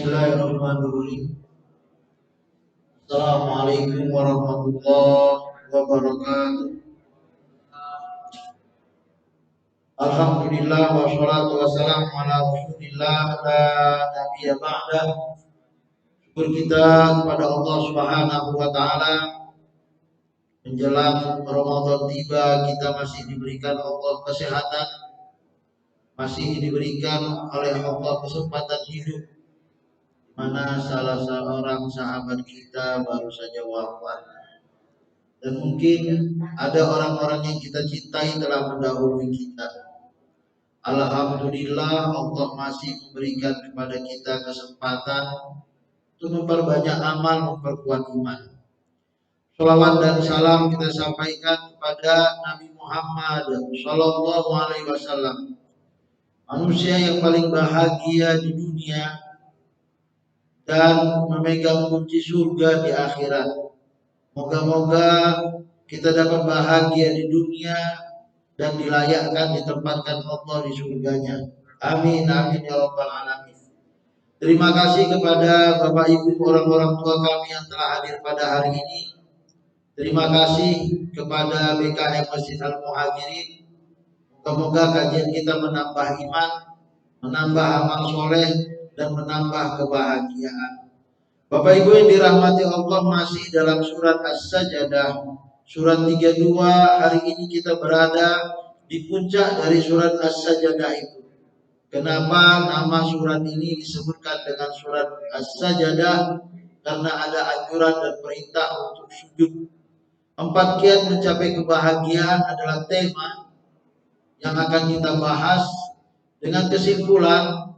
Bismillahirrahmanirrahim. Assalamualaikum warahmatullahi wabarakatuh. Alhamdulillah wassalatu wassalamu ala Rasulillah la nabiyya ba'da. Syukur kita kepada Allah Subhanahu wa taala, menjelang Ramadan tiba kita masih diberikan Allah kesehatan, masih diberikan oleh Allah kesempatan hidup, mana salah seorang sahabat kita baru saja wafat, dan mungkin ada orang-orang yang kita cintai telah mendahului kita. Alhamdulillah Allah masih memberikan kepada kita kesempatan untuk memperbanyak amal, memperkuat iman. Shalawat dan salam kita sampaikan kepada Nabi Muhammad Sallallahu Alaihi Wasallam, manusia yang paling bahagia di dunia dan memegang kunci surga di akhirat. Moga-moga kita dapat bahagia di dunia dan dilayakkan ditempatkan Allah di surganya. Amin amin ya rabbal alamin. Terima kasih kepada Bapak Ibu orang-orang tua kami yang telah hadir pada hari ini. Terima kasih kepada BKM Masjid Al-Muhajirin. Moga-moga kajian kita menambah iman, menambah amal soleh, dan menambah kebahagiaan. Bapak Ibu yang dirahmati Allah, masih dalam surat As-Sajdah, surat 32. Hari ini kita berada di puncak dari surat As-Sajdah itu. Kenapa nama surat ini disebutkan dengan surat As-Sajdah? Karena ada anjuran dan perintah untuk sujud. 4 kiat mencapai kebahagiaan adalah tema yang akan kita bahas, dengan kesimpulan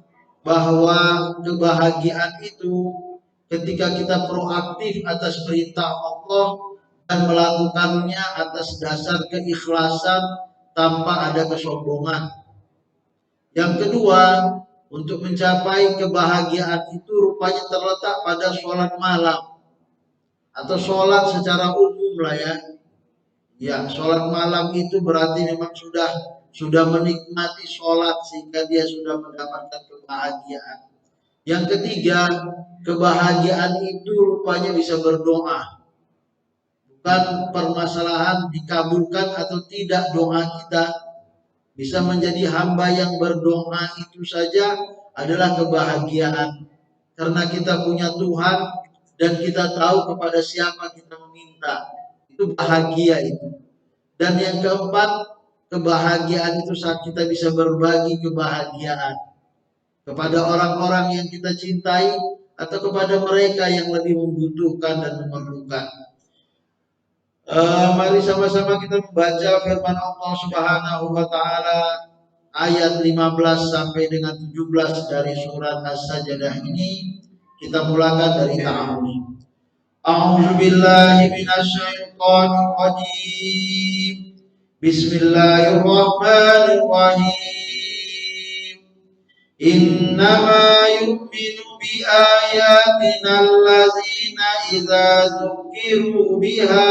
bahwa kebahagiaan itu ketika kita proaktif atas perintah Allah dan melakukannya atas dasar keikhlasan tanpa ada kesombongan. Yang kedua, untuk mencapai kebahagiaan itu rupanya terletak pada sholat malam atau sholat secara umum lah ya. Ya, sholat malam itu berarti memang sudah menikmati sholat sehingga dia sudah mendapatkan kebahagiaan. Yang ketiga, kebahagiaan itu rupanya bisa berdoa. Bukan permasalahan dikabulkan atau tidak doa kita. Bisa menjadi hamba yang berdoa itu saja adalah kebahagiaan. Karena kita punya Tuhan dan kita tahu kepada siapa kita meminta. Itu bahagia itu. Dan yang keempat, kebahagiaan itu saat kita bisa berbagi kebahagiaan kepada orang-orang yang kita cintai atau kepada mereka yang lebih membutuhkan dan memerlukan. Mari sama-sama kita membaca firman Allah Subhanahu wa taala ayat 15 sampai dengan 17 dari surat As-Sajdah ini. Kita mulakan dari ta'awudz. A'udzu billahi minasyaitonir rajim. Bismillahirrahmanirrahim. Innama yu'minu bi ayatina allazina idza dzukiru biha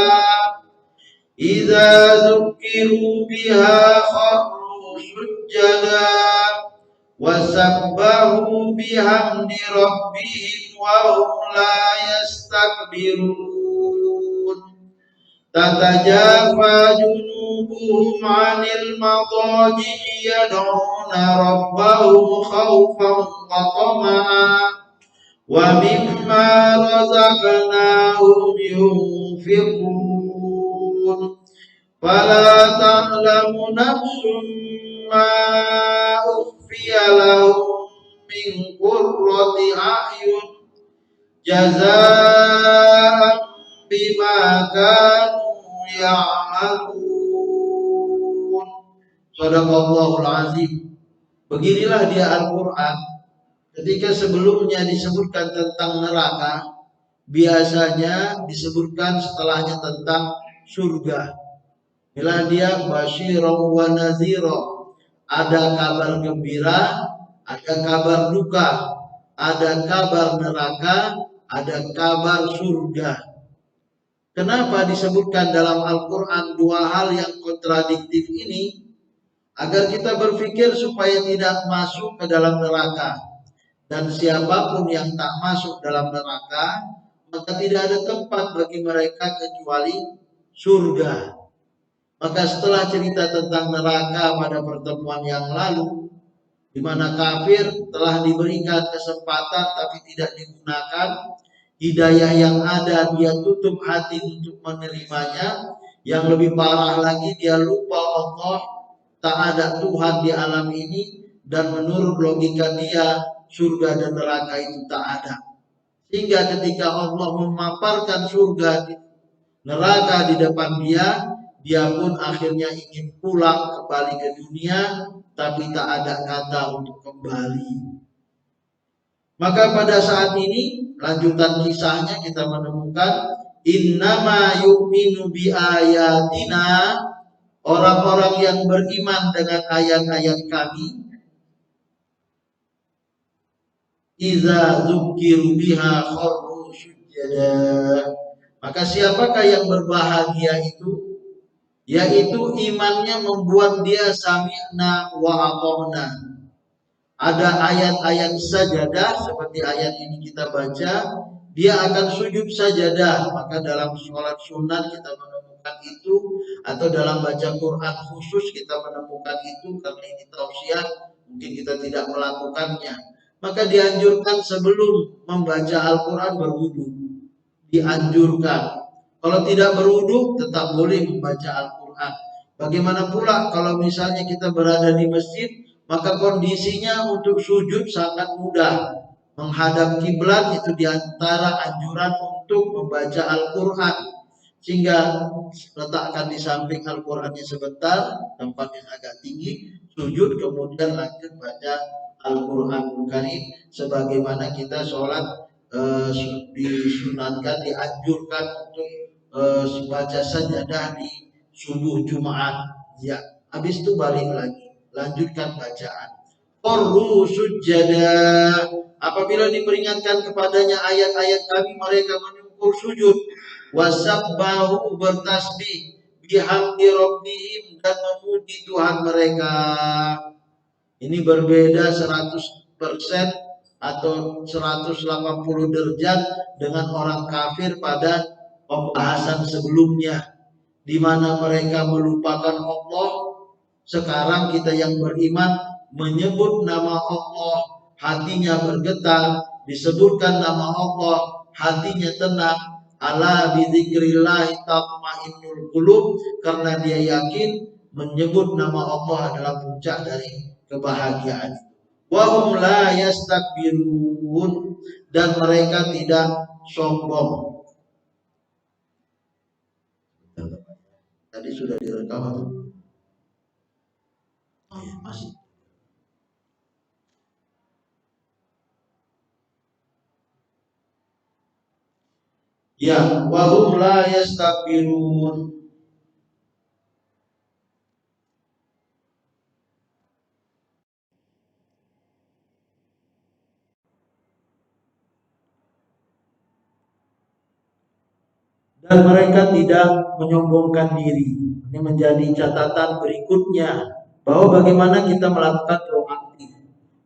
kharru sujada wa sabbahu bihamdi rabbihim wa hum la yastakbirun. Tatajafa junubuhum 'anil madaji'i yad'una rabbahum khawfan wa tama'an wa mimma razaqnahum yunfiqun. Fala ta'lamu nafsun ma ukhfiya lahum min qurrati a'yun jazaa'an bima kanu ya'malun. Shadaqallahul azim. Beginilah dia Al-Quran. Ketika sebelumnya disebutkan tentang neraka, biasanya disebutkan setelahnya tentang surga. Bila dia basyirun wa nadhira, ada kabar gembira, ada kabar duka, ada kabar neraka, ada kabar surga. Kenapa disebutkan dalam Al-Quran dua hal yang kontradiktif ini? Agar kita berpikir supaya tidak masuk ke dalam neraka. Dan siapapun yang tak masuk dalam neraka, maka tidak ada tempat bagi mereka kecuali surga. Maka setelah cerita tentang neraka pada pertemuan yang lalu, di mana kafir telah diberikan kesempatan tapi tidak digunakan, hidayah yang ada dia tutup hati untuk menerimanya. Yang lebih parah lagi, dia lupa Allah, tak ada Tuhan di alam ini, dan menurut logika dia surga dan neraka itu tak ada. Sehingga ketika Allah memaparkan surga, neraka di depan dia, dia pun akhirnya ingin pulang kembali ke dunia, tapi tak ada kata untuk kembali. Maka pada saat ini, lanjutan kisahnya kita menemukan innama yu'minu bi ayatina, orang-orang yang beriman dengan ayat-ayat kami, iza zukiru biha kharru sujada. Maka siapakah yang berbahagia itu? Yaitu imannya membuat dia sami'na wa ata'na. Ada ayat-ayat sajadah seperti ayat ini kita baca, dia akan sujud sajadah. Maka dalam sholat sunat kita menemukan itu, atau dalam baca Quran khusus kita menemukan itu, karena ini tausiah mungkin kita tidak melakukannya. Maka dianjurkan sebelum membaca Al-Quran berwudu, dianjurkan. Kalau tidak berwudu tetap boleh membaca Al-Quran. Bagaimana pula kalau misalnya kita berada di masjid, maka kondisinya untuk sujud sangat mudah. Menghadap kiblat itu diantara anjuran untuk membaca Al-Quran. Sehingga letakkan di samping Al-Qurannya sebentar, tempat yang agak tinggi, sujud, kemudian lanjut baca Al-Quran Karim. Sebagaimana kita sholat disunatkan, dianjurkan untuk baca sajadah di subuh Jumat. Ya, habis itu balik lagi, lanjutkan bacaan. Qarru sujada, apabila diperingatkan kepadanya ayat-ayat kami, mereka menyungkur sujud. Wasabbahu, bertasbih, bihamdi rabbihim, dan memuji Tuhan mereka. Ini berbeda 100% atau 180 derajat dengan orang kafir pada pembahasan sebelumnya, di mana mereka melupakan Allah. Sekarang kita yang beriman menyebut nama Allah, hatinya bergetar, disebutkan nama Allah, hatinya tenang. Ala bidzikrillah tatmainnul qulub, karena dia yakin menyebut nama Allah adalah puncak dari kebahagiaan. Wahum la yastakbirun, dan mereka tidak sombong. Tadi sudah direkam atau? Oh ya, masih. Ya, wahum la yastakbirun. Dan mereka tidak menyombongkan diri. Ini menjadi catatan berikutnya, bahwa bagaimana kita melakukan proaktif.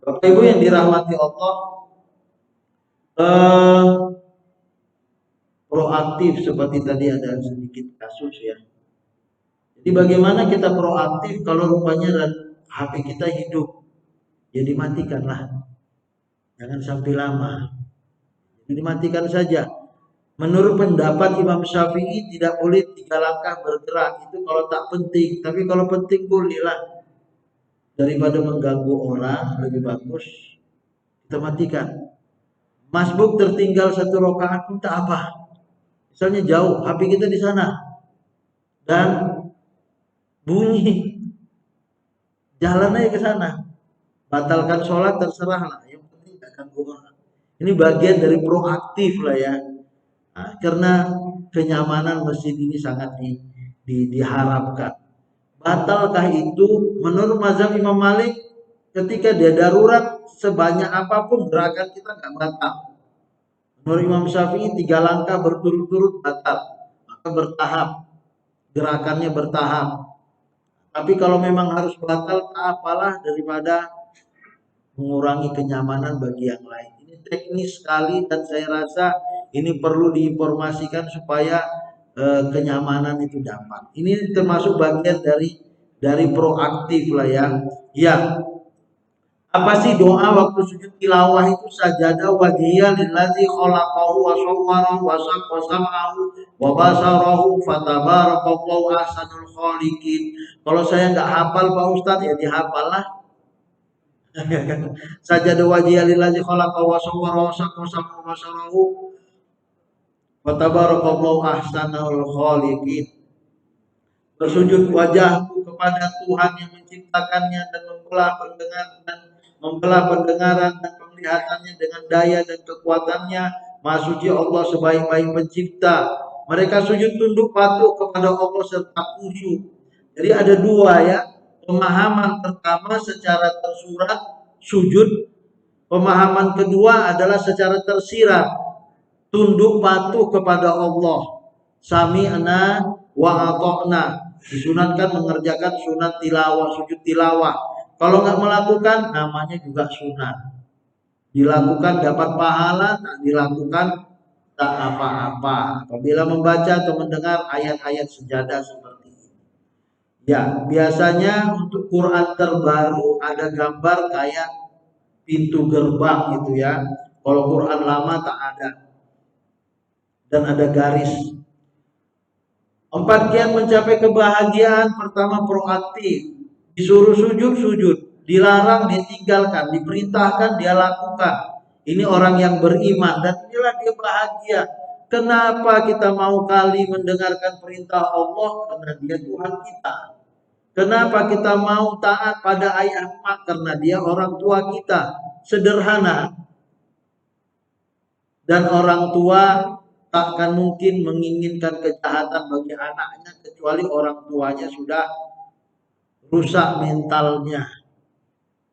Bapak Ibu yang dirahmati Allah, proaktif seperti tadi ada sedikit kasus ya. Jadi bagaimana kita proaktif kalau rupanya HP kita hidup? Jadi matikanlah, jangan sampai lama. Jadi matikan saja. Menurut pendapat Imam Syafi'i tidak boleh 3 langkah bergerak, itu kalau tak penting. Tapi kalau penting bolehlah. Daripada mengganggu orang, lebih bagus kita matikan. Masbuk tertinggal 1 rakaat pun tak apa. Misalnya jauh, HP kita di sana dan bunyi, jalan aja ke sana. Batalkan sholat terserahlah. Yang penting gak ganggu orang. Ini bagian dari proaktif lah ya. Nah, karena kenyamanan masjid ini sangat diharapkan. Batalkah itu? Menurut mazhab Imam Malik, ketika dia darurat sebanyak apapun gerakan kita nggak batal. Menurut Imam Syafi'i 3 langkah berturut-turut batal, maka bertahap, gerakannya bertahap. Tapi kalau memang harus batal, tak apalah daripada mengurangi kenyamanan bagi yang lain. Ini teknis sekali dan saya rasa ini perlu diinformasikan supaya kenyamanan itu dapat. Ini termasuk bagian dari proaktif lah ya. Ya, apa sih doa waktu sujud tilawah itu? Sajadah wajhiya lillazi khalaqahu wa sawwarahu wa sam'ahu wa basarahu fatabarakallahu ahsanul khaliqin. Kalau saya nggak hafal Pak Ustadz ya dihafal lah. Sajadah wajhiya lillazi khalaqahu wa sawwarahu wa sam'ahu wa basarahu fatabarakallahu ahsanul khaliqin. Bersujud wajahku kepada Tuhan yang menciptakannya dan membelah pendengaran dan penglihatannya dengan daya dan kekuatannya. Maha suci Allah sebaik-baik pencipta. Mereka sujud tunduk patuh kepada Allah serta khusyuk. Jadi ada dua ya, pemahaman pertama secara tersurat sujud, pemahaman kedua adalah secara tersirat tunduk patuh kepada Allah. Sami'na wa ata'na. Disunatkan mengerjakan sunat tilawah, sujud tilawah. Kalau nggak melakukan, namanya juga sunat. Dilakukan dapat pahala, tak dilakukan tak apa-apa. Apabila membaca atau mendengar ayat-ayat sejadah seperti ini. Ya, biasanya untuk Quran terbaru ada gambar kayak pintu gerbang gitu ya. Kalau Quran lama tak ada. Dan ada garis. 4 kiat mencapai kebahagiaan. Pertama, proaktif. Disuruh sujud, sujud. Dilarang, ditinggalkan. Diperintahkan, dia lakukan. Ini orang yang beriman. Dan inilah dia bahagia. Kenapa kita mau kali mendengarkan perintah Allah? Karena dia Tuhan kita. Kenapa kita mau taat pada ayah emak? Karena dia orang tua kita. Sederhana. Dan orang tua takkan mungkin menginginkan kejahatan bagi anaknya kecuali orang tuanya sudah rusak mentalnya.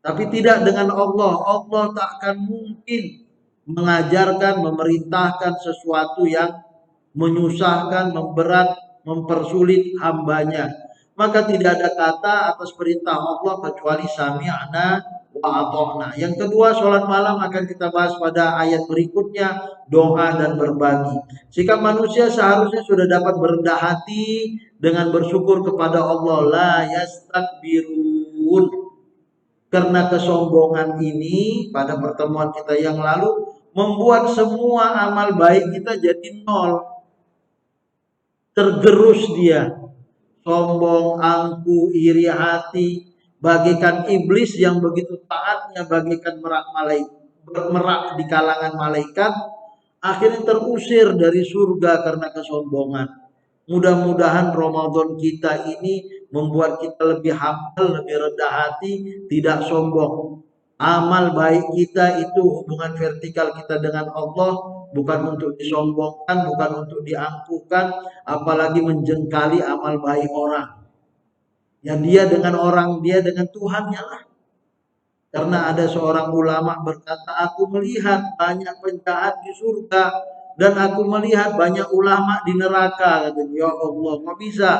Tapi tidak dengan Allah. Allah takkan mungkin mengajarkan, memerintahkan sesuatu yang menyusahkan, memberat, mempersulit hambanya. Maka tidak ada kata atas perintah Allah kecuali sami'na wa ata'na. Yang kedua, sholat malam akan kita bahas pada ayat berikutnya, doa dan berbagi. Sikap manusia seharusnya sudah dapat berendah hati dengan bersyukur kepada Allah. La yastakbirun. Karena kesombongan ini pada pertemuan kita yang lalu membuat semua amal baik kita jadi nol. Tergerus dia. Sombong, angkuh, iri hati, bagaikan iblis yang begitu taatnya bagaikan merak di kalangan malaikat, akhirnya terusir dari surga karena kesombongan. Mudah-mudahan Ramadan kita ini membuat kita lebih humble, lebih rendah hati, tidak sombong. Amal baik kita itu hubungan vertikal kita dengan Allah, bukan untuk disombongkan, bukan untuk diangkuhkan, apalagi menjengkali amal baik orang. Ya dia dengan orang, dia dengan Tuhannya lah. Karena ada seorang ulama berkata, aku melihat banyak penjahat di surga dan aku melihat banyak ulama di neraka. Kata, ya Allah, nggak bisa.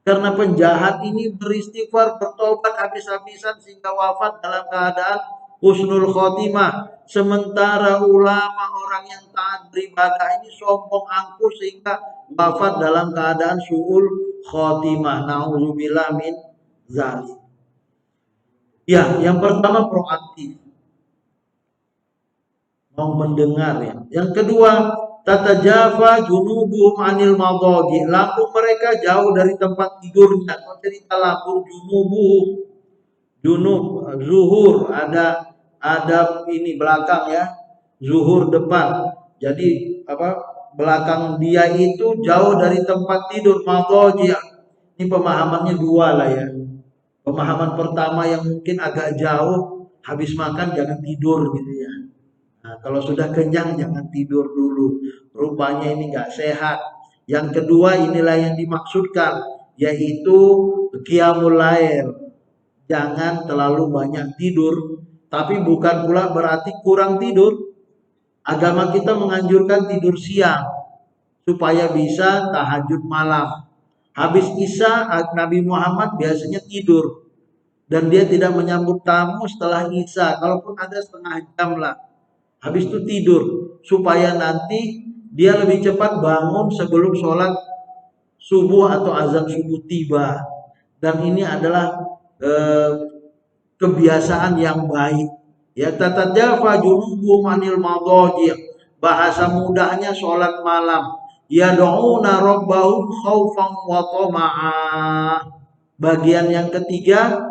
Karena penjahat ini beristighfar, bertobat habis-habisan sehingga wafat dalam keadaan husnul khotimah. Sementara ulama, orang yang taat beribadah ini sombong angkuh sehingga wafat dalam keadaan su'ul khotimah. Na'udzubillah min dzalik. Ya, yang pertama proaktif. Mau mendengar ya. Yang kedua, tatajafa junubuhum anil madhaji. Lambung mereka jauh dari tempat tidurnya. Kalau cerita lambung junubuhum, junub, zuhur, ada ini belakang ya, zuhur depan. Jadi belakang dia itu jauh dari tempat tidur, madhaji. Ini pemahamannya dua lah ya. Pemahaman pertama yang mungkin agak jauh, habis makan jangan tidur gitu ya. Nah, kalau sudah kenyang jangan tidur dulu. Rupanya ini nggak sehat. Yang kedua inilah yang dimaksudkan, yaitu qiyamul lail. Jangan terlalu banyak tidur, tapi bukan pula berarti kurang tidur. Agama kita menganjurkan tidur siang supaya bisa tahajud malam. Habis Isya Nabi Muhammad biasanya tidur. dan dia tidak menyambut tamu setelah Isya, kalaupun ada setengah jam lah. Habis itu tidur supaya nanti dia lebih cepat bangun sebelum sholat subuh atau azan subuh tiba. Dan ini adalah eh, kebiasaan yang baik. Ya, tatajafa junubuhum anil madaji'. Bahasa mudahnya sholat malam. Yad'una rabbahum khaufan wa tama'a. Bagian yang ketiga,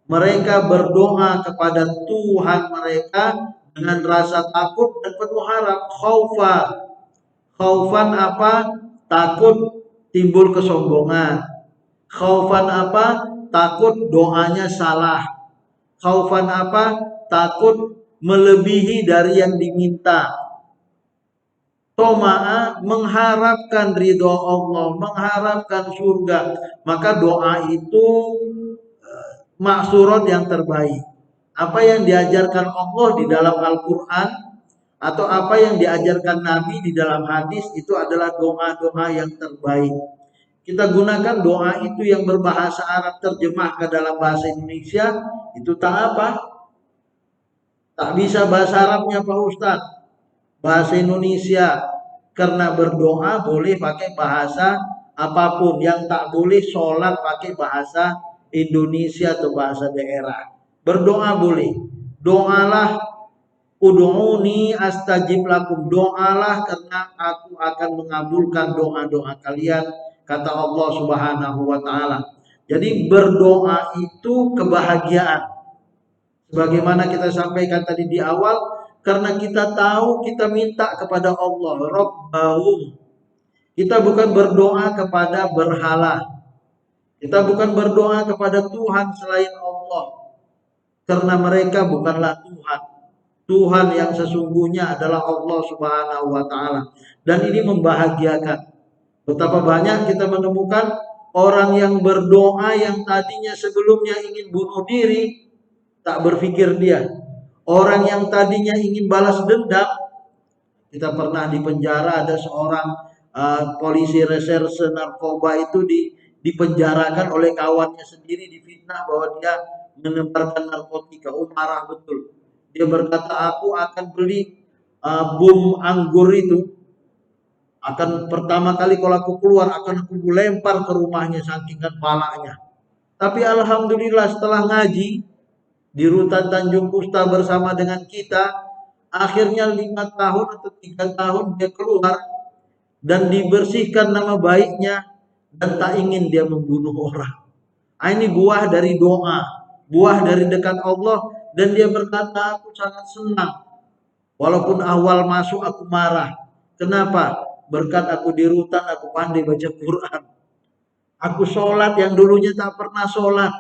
mereka berdoa kepada Tuhan mereka dengan rasa takut dan penuh harap. Khaufan apa? Takut timbul kesombongan. Khaufan apa? Takut doanya salah. Khaufan apa? Takut melebihi dari yang diminta. Toma'a mengharapkan ridho Allah, mengharapkan surga. Maka doa itu maksurat yang terbaik. Apa yang diajarkan Allah di dalam Al-Quran atau apa yang diajarkan Nabi di dalam hadis itu adalah doa-doa yang terbaik. Kita gunakan doa itu yang berbahasa Arab terjemah ke dalam bahasa Indonesia, itu tak apa. Tak bisa bahasa Arabnya Pak Ustadz. Bahasa Indonesia, karena berdoa boleh pakai bahasa apapun. Yang tak boleh sholat pakai bahasa Indonesia atau bahasa daerah. Berdoa boleh. Doalah, ud'uni astajib lakum. Doalah karena aku akan mengabulkan doa-doa kalian, kata Allah Subhanahu wa taala. Jadi berdoa itu kebahagiaan. Sebagaimana kita sampaikan tadi di awal, karena kita tahu kita minta kepada Allah, Rabbahum. Kita bukan berdoa kepada berhala. Kita bukan berdoa kepada Tuhan selain Allah. Karena mereka bukanlah Tuhan. Tuhan yang sesungguhnya adalah Allah Subhanahu wa taala. Dan ini membahagiakan. Betapa banyak kita menemukan orang yang berdoa yang tadinya sebelumnya ingin bunuh diri, tak berpikir dia. Orang yang tadinya ingin balas dendam, kita pernah di penjara ada seorang polisi reserse narkoba itu dipenjarakan oleh kawannya sendiri, difitnah bahwa dia menebarkan narkotika. Marah betul. Dia berkata, aku akan beli bom anggur itu. Akan pertama kali kalau aku keluar akan aku lempar ke rumahnya saking palanya. Tapi alhamdulillah setelah ngaji di Rutan Tanjung Kusta bersama dengan kita, akhirnya 5 tahun atau 3 tahun dia keluar dan dibersihkan nama baiknya dan tak ingin dia membunuh orang. Ini buah dari doa, buah dari dekat Allah, dan dia berkata, aku sangat senang. Walaupun awal masuk aku marah. Kenapa? Berkat aku di Rutan, aku pandai baca Quran. Aku sholat yang dulunya tak pernah sholat.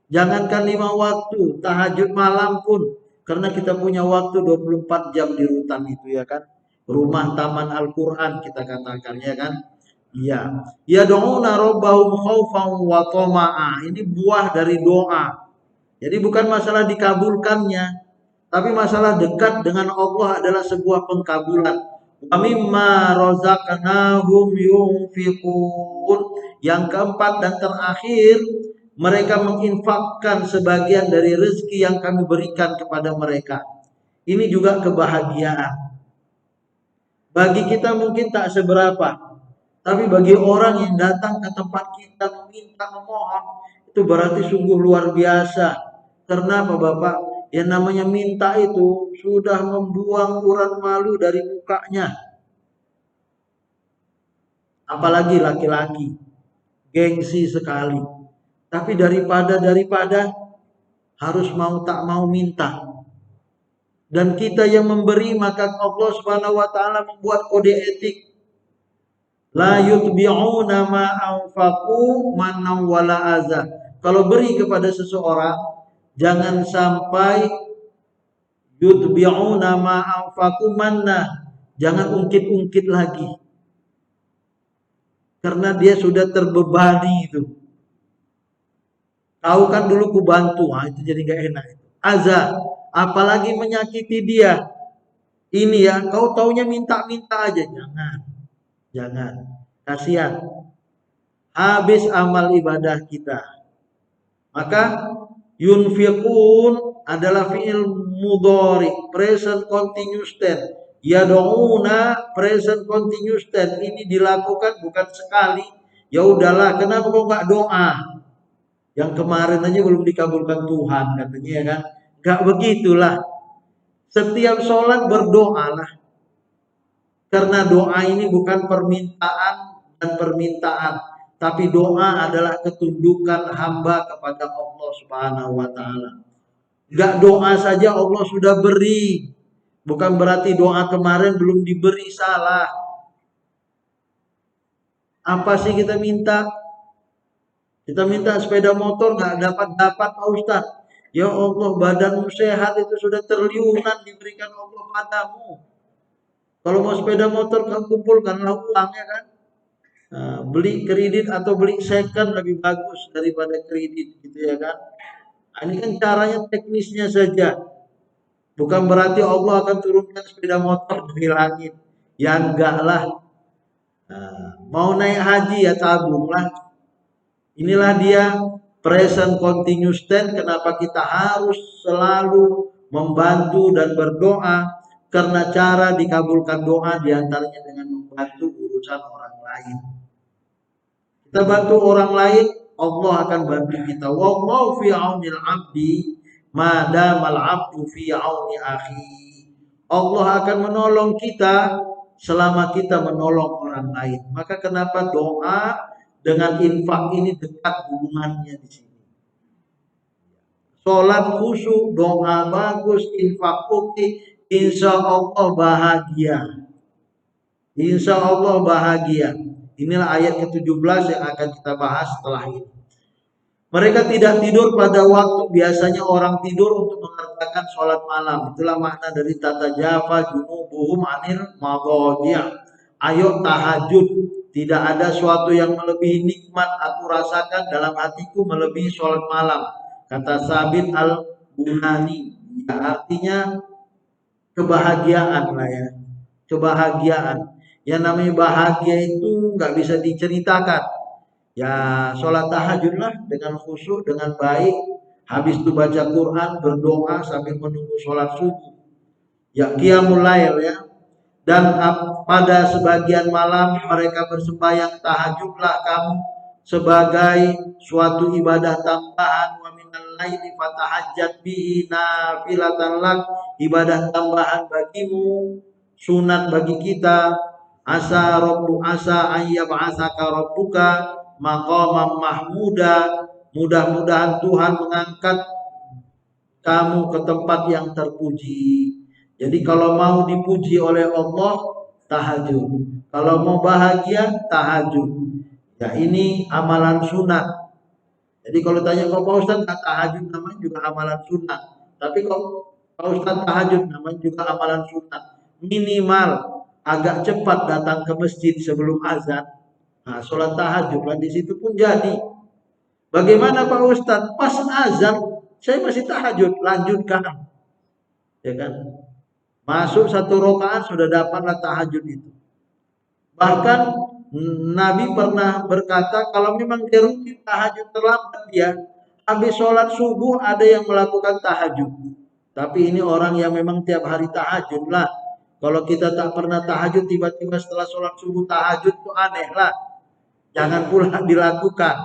Jangankan 5 waktu, tahajud malam pun. Karena kita punya waktu 24 jam di Rutan itu ya kan. Rumah Taman Al-Quran kita katakan ya kan. Iya. Yad'una rabbahum khaufan wa tama'a. Ini buah dari doa. Jadi bukan masalah dikabulkannya. Tapi masalah dekat dengan Allah adalah sebuah pengkabulan. Wa mimma razaqnahum yunfiqun. Yang keempat dan terakhir, mereka menginfakkan sebagian dari rezeki yang kami berikan kepada mereka. Ini juga kebahagiaan. Bagi kita mungkin tak seberapa, tapi bagi orang yang datang ke tempat kita meminta, memohon, itu berarti sungguh luar biasa. Karena apa Bapak? Yang namanya minta itu sudah membuang urat malu dari mukanya. Apalagi laki-laki, gengsi sekali. Tapi daripada harus mau tak mau minta. Dan kita yang memberi, maka Allah Subhanahu wa taala membuat kode etik. La yutbi'una ma anfaqu mannan wala azza. Kalau beri kepada seseorang, jangan sampai yutbi'una ma anfaqu manna. Jangan ungkit-ungkit lagi. Karena dia sudah terbebani itu. Tahu kan dulu ku bantu, itu jadi gak enak. Azza, apalagi menyakiti dia. Ini ya, kau taunya minta-minta aja. Jangan. Kasihan. Habis amal ibadah kita. Maka Yunfiqun adalah fi'il mudhari, present continuous tense. Yad'una present continuous tense. Ini dilakukan bukan sekali. Ya udahlah, kenapa kok nggak doa? Yang kemarin aja belum dikabulkan Tuhan katanya ya kan? Nggak begitulah. Setiap sholat berdoalah. Karena doa ini bukan permintaan dan permintaan, tapi doa adalah ketundukan hamba kepada Allah Subhanahu wa taala. Enggak doa saja Allah sudah beri. Bukan berarti doa kemarin belum diberi, salah. Apa sih kita minta? Kita minta sepeda motor nggak dapat-dapat Pak Ustaz. Ya Allah, badanmu sehat itu sudah triliunan diberikan Allah padamu. Kalau mau sepeda motor kan kumpulkanlah uangnya kan. Nah, beli kredit atau beli second lebih bagus daripada kredit gitu ya kan. Nah, ini kan caranya teknisnya saja. Bukan berarti Allah akan turunkan sepeda motor dari langit. Ya enggak lah. Nah, mau naik haji ya tabunglah. Inilah dia present continuous tense. Kenapa kita harus selalu membantu dan berdoa? Karena cara dikabulkan doa diantaranya dengan membantu urusan orang lain. Kita bantu orang lain, Allah akan bantu kita. Wallahu fi aunil abdi madamal abdu fi auni akhi. Allah akan menolong kita selama kita menolong orang lain. Maka kenapa doa dengan infak ini dekat hubungannya di sini. Sholat khusyuk, doa bagus, infak oke, insya Allah bahagia. Insya Allah bahagia. Inilah ayat ke-17 yang akan kita bahas setelah ini. Mereka tidak tidur pada waktu biasanya orang tidur untuk mengerjakan sholat malam. Itulah makna dari tatajafa junubuhum anil madhaji'. Ayo tahajud. Tidak ada suatu yang melebihi nikmat aku rasakan dalam hatiku melebihi sholat malam. Kata Sabit al-Bunani. Ya, artinya kebahagiaan lah ya. Kebahagiaan. Yang namanya bahagia itu nggak bisa diceritakan. Ya sholat tahajud lah dengan khusyuk, dengan baik. Habis itu baca Quran, berdoa sambil menunggu sholat subuh. Ya qiyamul lail ya. Dan pada sebagian malam mereka bersembahyang, tahajudlah kamu sebagai suatu ibadah tambahan. Wa minal laili fatahajjat bihi nafilatan lak, ibadah tambahan bagimu, sunat bagi kita. Asa ayyab'atsaka rabbuka maqamam mahmuda, mudah-mudahan Tuhan mengangkat kamu ke tempat yang terpuji. Jadi kalau mau dipuji oleh Allah, tahajud. Kalau mau bahagia, tahajud. Ya ini amalan sunat. Jadi kalau tanya kok Pak Ustaz tahajud namanya juga amalan sunat. Tapi kok Pak Ustaz tahajud namanya juga amalan sunat. Minimal agak cepat datang ke masjid sebelum azan. Nah, sholat tahajud lah di situ pun jadi. Bagaimana Pak Ustaz? Pas azan saya masih tahajud, lanjutkan. Ya kan? Masuk satu rakaat sudah dapatlah tahajud itu. Bahkan Nabi pernah berkata kalau memang dia rutin tahajud terlambat dia, habis sholat subuh ada yang melakukan tahajud. Tapi ini orang yang memang tiap hari tahajud lah. Kalau kita tak pernah tahajud tiba-tiba setelah sholat subuh tahajud itu aneh lah. Jangan pula dilakukan.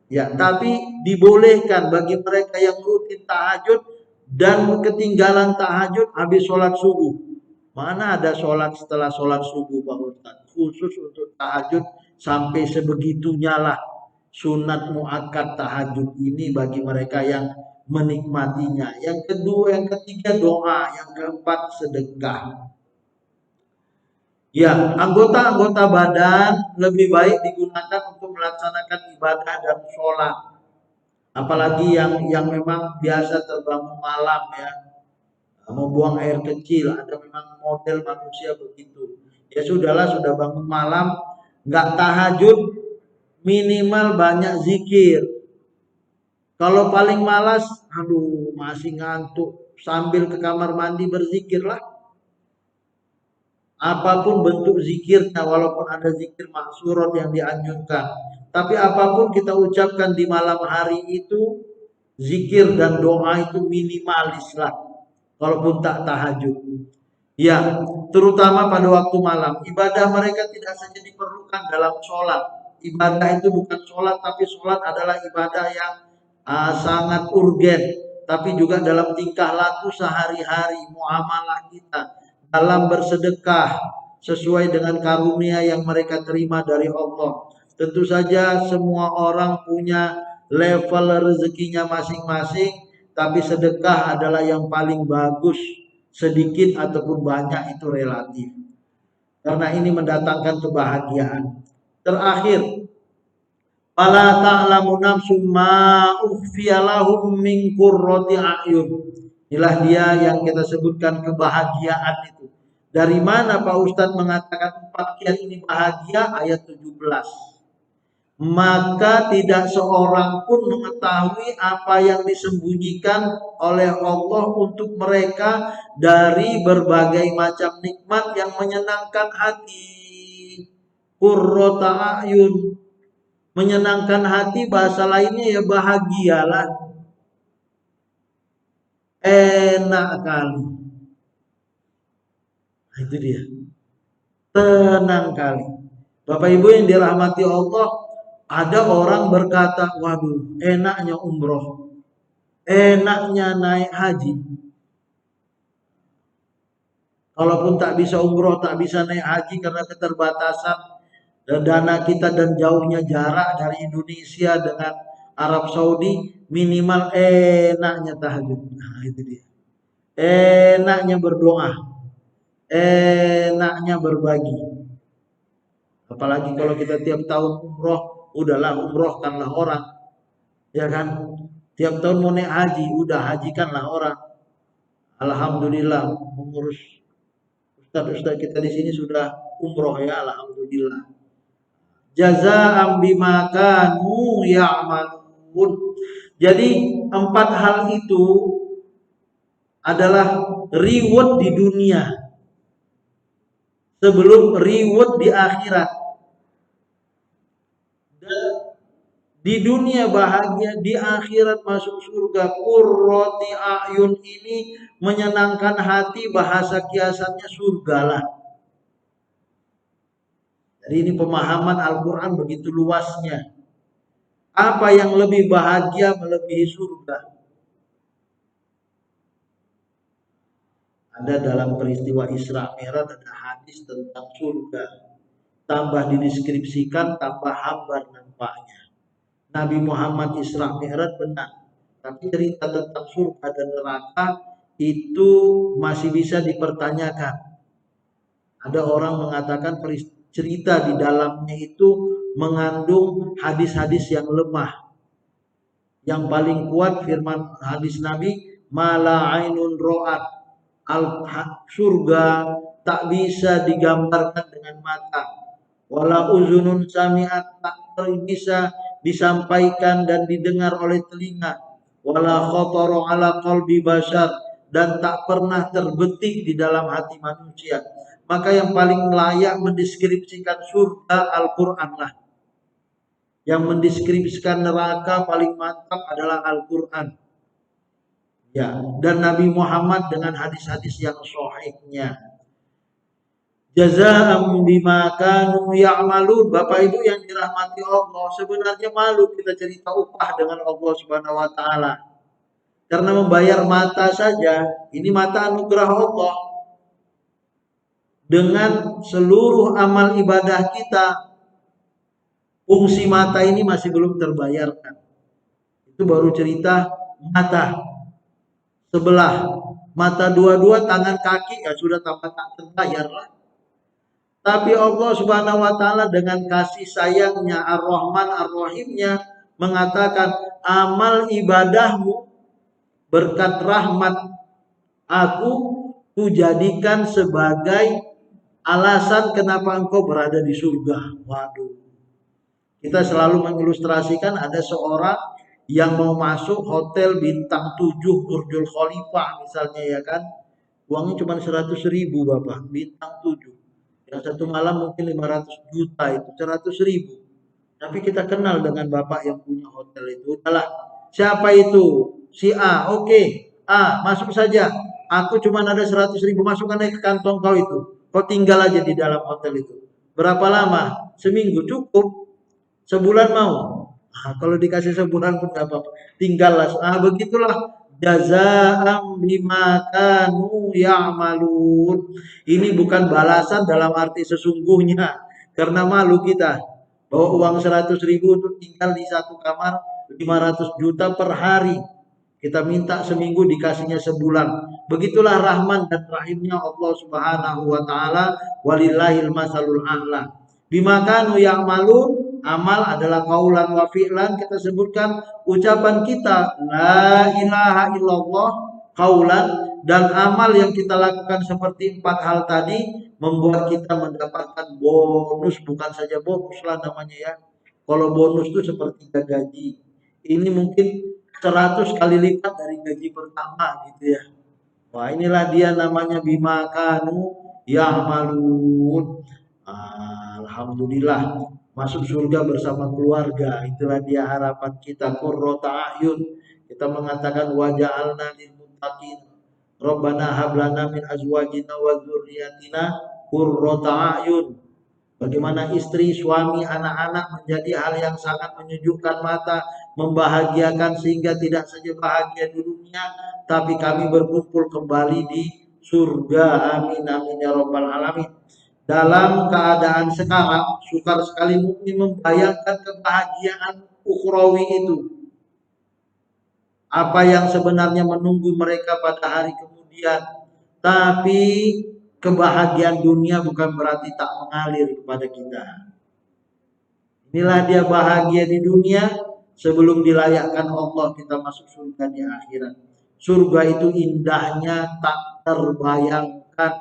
Ya, tapi dibolehkan bagi mereka yang rutin tahajud dan ketinggalan tahajud habis sholat subuh. Mana ada sholat setelah sholat subuh Pak Ustaz? Khusus untuk tahajud sampai sebegitunya lah. Sunat muakkad tahajud ini bagi mereka yang menikmatinya. Yang kedua, yang ketiga doa. Yang keempat sedekah. Ya, anggota-anggota badan lebih baik digunakan untuk melaksanakan ibadah dan sholat. Apalagi yang memang biasa terbangun malam ya, mau buang air kecil, ada memang model manusia begitu. Ya sudahlah, sudah bangun malam, nggak tahajud, minimal banyak zikir. Kalau paling malas, aduh masih ngantuk, sambil ke kamar mandi berzikirlah. Apapun bentuk zikirnya, walaupun ada zikir maksurat yang dianjurkan. Tapi apapun kita ucapkan di malam hari itu, Zikir dan doa itu minimalis lah, kalaupun tak tahajud. Ya, terutama pada waktu malam. Ibadah mereka tidak saja diperlukan dalam sholat. Ibadah itu bukan sholat, tapi sholat adalah ibadah yang sangat urgen. Tapi juga dalam tingkah laku sehari-hari, muamalah kita, dalam bersedekah, sesuai dengan karunia yang mereka terima dari Allah. Tentu saja semua orang punya level rezekinya masing-masing, tapi sedekah adalah yang paling bagus. Sedikit ataupun banyak itu relatif. Karena ini mendatangkan kebahagiaan. Terakhir, fala ta'lamu nafsum ma ukhfiya lahum min qurrati a'yun. Inilah dia yang kita sebutkan kebahagiaan itu. Dari mana Pak Ustadz mengatakan empat kiat ini bahagia? Ayat 17. Maka tidak seorang pun mengetahui apa yang disembunyikan oleh Allah untuk mereka dari berbagai macam nikmat yang menyenangkan hati. Qurrata a'yun, menyenangkan hati, bahasa lainnya ya bahagialah, enak kali. Nah, itu dia, tenang kali. Bapak Ibu yang dirahmati Allah, ada orang berkata, waduh enaknya umroh, enaknya naik haji. Kalaupun tak bisa umroh, tak bisa naik haji karena keterbatasan dan dana kita dan jauhnya jarak dari Indonesia dengan Arab Saudi, minimal enaknya tahajud. Nah, itu dia. Enaknya berdoa, enaknya berbagi. Apalagi kalau kita tiap tahun umroh, udahlah umrohkanlah orang, ya kan? Tiap tahun mau naik haji, udah hajikanlah orang. Alhamdulillah, mengurus ustaz-ustaz kita di sini sudah umroh ya, alhamdulillah. Jazaa'an bima kanu ya'malun. Jadi empat hal itu adalah reward di dunia sebelum reward di akhirat. Dan di dunia bahagia, di akhirat masuk surga. Qurrati a'yun ini menyenangkan hati, bahasa kiasannya surga lah. Jadi ini pemahaman Al-Quran begitu luasnya. Apa yang lebih bahagia melebihi surga? Ada dalam peristiwa Isra Mi'raj ada hadis tentang surga. Tambah dideskripsikan, tambah hambar nampaknya. Nabi Muhammad Isra Mi'raj benar. Tapi cerita tentang surga dan neraka itu masih bisa dipertanyakan. Ada orang mengatakan cerita di dalamnya itu mengandung hadis-hadis yang lemah. Yang paling kuat firman hadis Nabi, mala ainun ro'at, surga tak bisa digambarkan dengan mata, wala uzunun sami'at, tak bisa disampaikan dan didengar oleh telinga, wala khatara ala qalbi bashar, dan tak pernah terbetik di dalam hati manusia. Maka yang paling layak mendeskripsikan surga Al-Quran lah. Yang mendeskripsikan neraka paling mantap adalah Al-Quran. Ya, dan Nabi Muhammad dengan hadis-hadis yang sahihnya. Jazaa'an bima kanu ya'malun. Bapak Ibu yang dirahmati Allah, sebenarnya malu kita cerita upah dengan Allah Subhanahu wa taala. Karena membayar mata saja, ini mata anugerah Allah. Dengan seluruh amal ibadah kita, fungsi mata ini masih belum terbayarkan. Itu baru cerita mata sebelah, mata dua-dua, tangan kaki ya sudah tak terbayar lah. Tapi Allah Subhanahu wa taala dengan kasih sayangnya Ar-Rahman Ar-Rahimnya mengatakan, amal ibadahmu berkat rahmat aku kujadikan sebagai alasan kenapa engkau berada di surga. Waduh. Kita selalu mengilustrasikan ada seorang yang mau masuk hotel bintang 7 Burjul Khalifah misalnya ya kan. Uangnya cuma 100.000 Bapak, bintang 7. Yang satu malam mungkin 500 juta, itu 100.000. Tapi kita kenal dengan Bapak yang punya hotel itu. Udahlah, Siapa itu? Si A. Oke, A, masuk saja. Aku cuma ada 100.000, masukkan ke kantong kau itu. Kau tinggal aja di dalam hotel itu. Berapa lama? Seminggu cukup. Sebulan mau? Nah, kalau dikasih sebulan pun gak apa-apa. Tinggallah. Ah, begitulah. Jazaa'am bima kanu ya'malun. Ini bukan balasan dalam arti sesungguhnya. Karena malu kita. Bawa uang 100.000 untuk tinggal di satu kamar 500 juta per hari. Kita minta seminggu dikasihnya sebulan. Begitulah rahman dan rahimnya Allah Subhanahu wa taala, walillahil masalul a'la. Bima kanu ya'malun, amal adalah qaulan wa fi'lan, kita sebutkan ucapan kita la ilaha illallah qaulan, dan amal yang kita lakukan seperti 4 hal tadi membuat kita mendapatkan bonus, bukan saja bonus lah namanya ya. Kalau bonus itu seperti gaji. Ini mungkin 100 kali lipat dari gaji pertama gitu ya. Wah, inilah dia namanya bima kanu ya'malun. Alhamdulillah masuk surga bersama keluarga. Itulah dia harapan kita, qurrata a'yun. Kita mengatakan waja'alna lil muttaqin Rabbana hablana min azwajina wa dzurriyyatina qurrata a'yun. Bagaimana istri, suami, anak-anak menjadi hal yang sangat menyejukkan mata, membahagiakan, sehingga tidak saja bahagia di dunia, tapi kami berkumpul kembali di surga. Amin amin ya rabbal alamin. Dalam keadaan sekarang, sukar sekali mukmin membayangkan kebahagiaan ukhrawi itu. Apa yang sebenarnya menunggu mereka pada hari kemudian. Tapi kebahagiaan dunia bukan berarti tak mengalir kepada kita. Inilah dia bahagia di dunia sebelum dilayakkan Allah kita masuk surga di akhirat. Surga itu indahnya tak terbayangkan.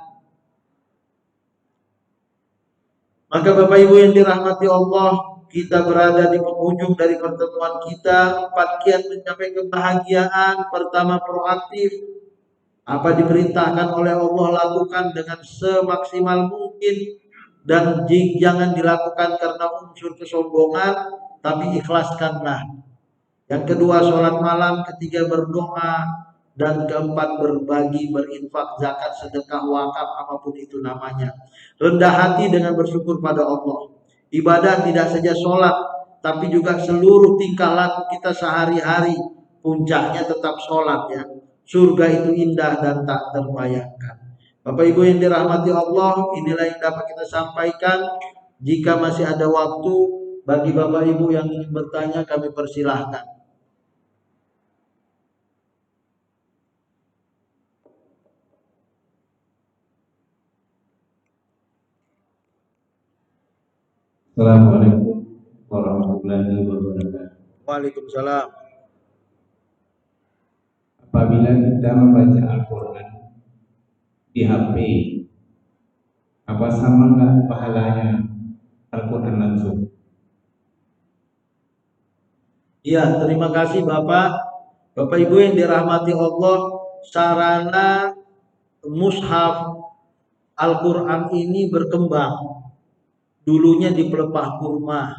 Maka Bapak Ibu yang dirahmati Allah, kita berada di penghujung dari pertemuan kita. 4 kiat mencapai kebahagiaan. Pertama, proaktif. Apa diperintahkan oleh Allah lakukan dengan semaksimal mungkin, dan jangan dilakukan karena unsur kesombongan, tapi ikhlaskanlah. Yang kedua, sholat malam. Ketiga, berdoa. Dan keempat, berbagi, berinfak, zakat, sedekah, wakaf, apapun itu namanya. Rendah hati dengan bersyukur pada Allah. Ibadah tidak saja sholat, tapi juga seluruh tingkah laku kita sehari-hari. Puncaknya tetap sholat ya. Surga itu indah dan tak terbayangkan. Bapak Ibu yang dirahmati Allah, inilah yang dapat kita sampaikan. Jika masih ada waktu bagi Bapak Ibu yang ingin bertanya, kami persilahkan. Assalamualaikum warahmatullahi wabarakatuh. Waalaikumsalam. Apabila kita membaca Al-Quran di HP, apa sama nggak pahalanya Al-Quran langsung? Ya, terima kasih Bapak. Bapak Ibu yang dirahmati Allah, sarana mushaf Al-Quran ini berkembang. Dulunya di pelepah kurma,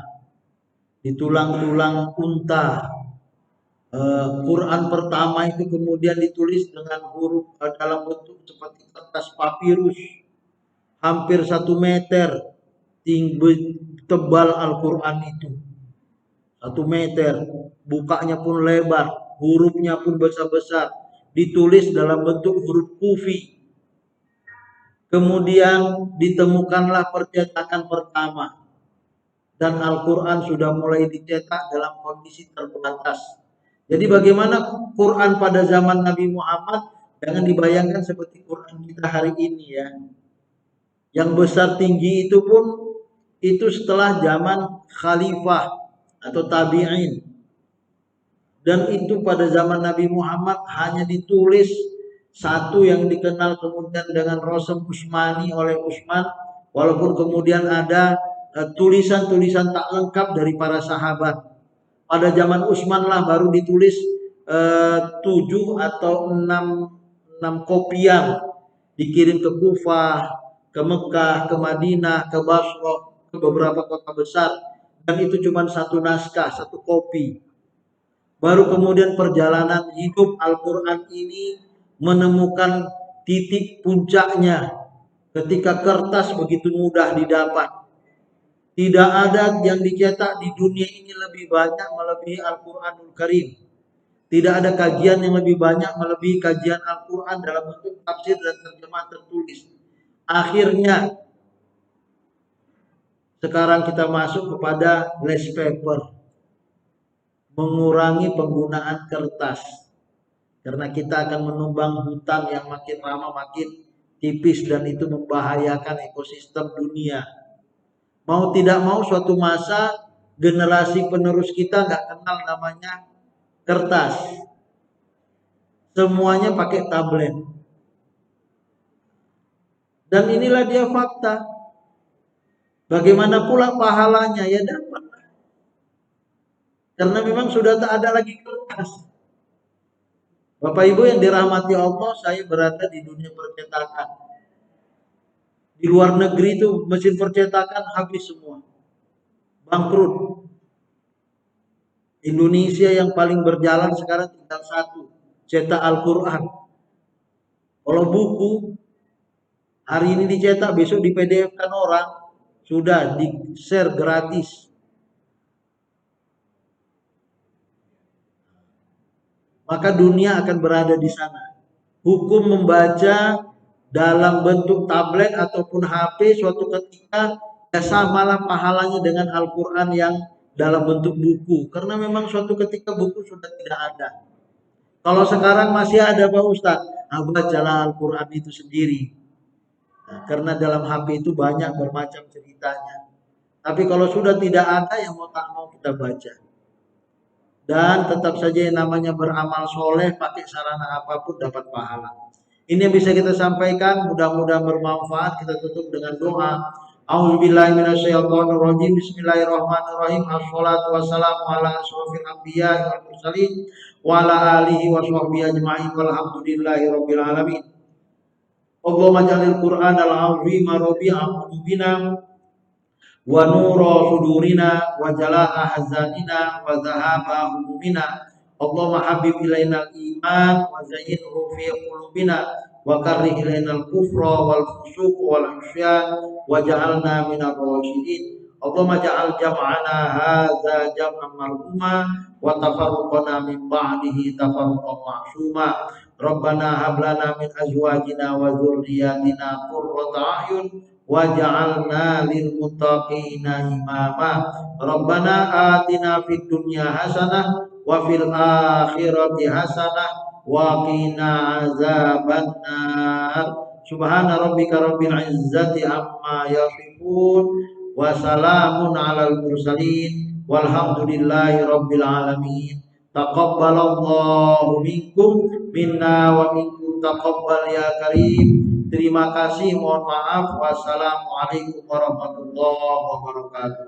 di tulang-tulang unta. Quran pertama itu kemudian ditulis dengan huruf dalam bentuk seperti kertas papirus, hampir 1 meter tinggi tebal Al-Quran itu. 1 meter, bukanya pun lebar, hurufnya pun besar-besar, ditulis dalam bentuk huruf kufi. Kemudian ditemukanlah percetakan pertama, dan Al-Quran sudah mulai dicetak dalam kondisi terbatas. Jadi bagaimana Quran pada zaman Nabi Muhammad, jangan dibayangkan seperti Quran kita hari ini ya. Yang besar tinggi itu pun itu setelah zaman khalifah atau tabi'in. Dan itu pada zaman Nabi Muhammad hanya ditulis satu yang dikenal kemudian dengan Rasm Utsmani oleh Utsman, walaupun kemudian ada tulisan-tulisan tak lengkap dari para sahabat. Pada zaman Utsman lah baru ditulis 7 atau 6 kopian, dikirim ke Kufah, ke Mekah, ke Madinah, ke Basrah, ke beberapa kota besar, dan itu cuma 1 naskah, 1 kopi. baru kemudian perjalanan hidup Al-Quran ini menemukan titik puncaknya ketika kertas begitu mudah didapat. Tidak ada yang dicetak di dunia ini lebih banyak melebihi Al-Quranul Karim. Tidak ada kajian yang lebih banyak melebihi kajian Al-Quran dalam bentuk tafsir dan terjemah tertulis. Akhirnya sekarang kita masuk kepada less paper, mengurangi penggunaan kertas, karena kita akan menumbang hutan yang makin lama makin tipis dan itu membahayakan ekosistem dunia. Mau tidak mau suatu masa generasi penerus kita nggak kenal namanya kertas, semuanya pakai tablet. Dan inilah dia fakta. Bagaimana pula pahalanya? Ya dapat. Karena memang sudah tak ada lagi kertas. Bapak Ibu yang dirahmati Allah, saya berada di dunia percetakan. Di luar negeri itu mesin percetakan habis semua. Bangkrut. Indonesia yang paling berjalan sekarang tinggal satu, cetak Al-Quran. Kalau buku, hari ini dicetak, besok di PDF-kan orang, sudah di-share gratis. Maka dunia akan berada di sana. Hukum membaca dalam bentuk tablet ataupun HP suatu ketika ya samalah pahalanya dengan Al-Quran yang dalam bentuk buku. Karena memang suatu ketika buku sudah tidak ada. Kalau sekarang masih ada Pak Ustadz, bacalah Al-Quran itu sendiri. Nah, karena dalam HP itu banyak bermacam ceritanya. Tapi kalau sudah tidak ada, yang mau tak mau kita baca. Dan tetap saja yang namanya beramal soleh, pakai sarana apapun dapat pahala. Ini yang bisa kita sampaikan, mudah-mudahan bermanfaat. Kita tutup dengan doa. A'udzubillahi minasyaitonirrajim. Bismillahirrahmanirrahim. Assalatu wassalamu ala asyrofil anbiya'i wal mursalin wa ala alihi wa sahbihi ajma'in walhamdulillahi rabbil alamin. Allahumma ja'alil Qur'an al-'azim rabi'a qulubina wa nura sudurina wa jalaa ahzanina wa dhahaba humumina. Allahumma habib ilainal iman wa zayyinhu fi qulubina wa karrih ilainal kufra wal fusuq wal 'isyan wa ja'alna minal rasyidin. Allahumma ja'al jam'ana hadza jam'an marhuma wa tafarruqana min ba'dihi tafarruqan ma'suma. Rabbana hab lana min azwajina wa dzurriyyatina qurrata a'yun waj'alna lil muttaqina imama. Rabbana atina fid dunya hasanah wa fil akhirati hasanah wa qina azabannar. Subhana rabbika rabbil izzati amma yasifun wa salamun alal mursalin walhamdulillahi rabbil alamin. Taqabbalallahu minkum minna wa minkum taqabbal ya karim. Terima kasih, mohon maaf. Wassalamualaikum warahmatullahi wabarakatuh.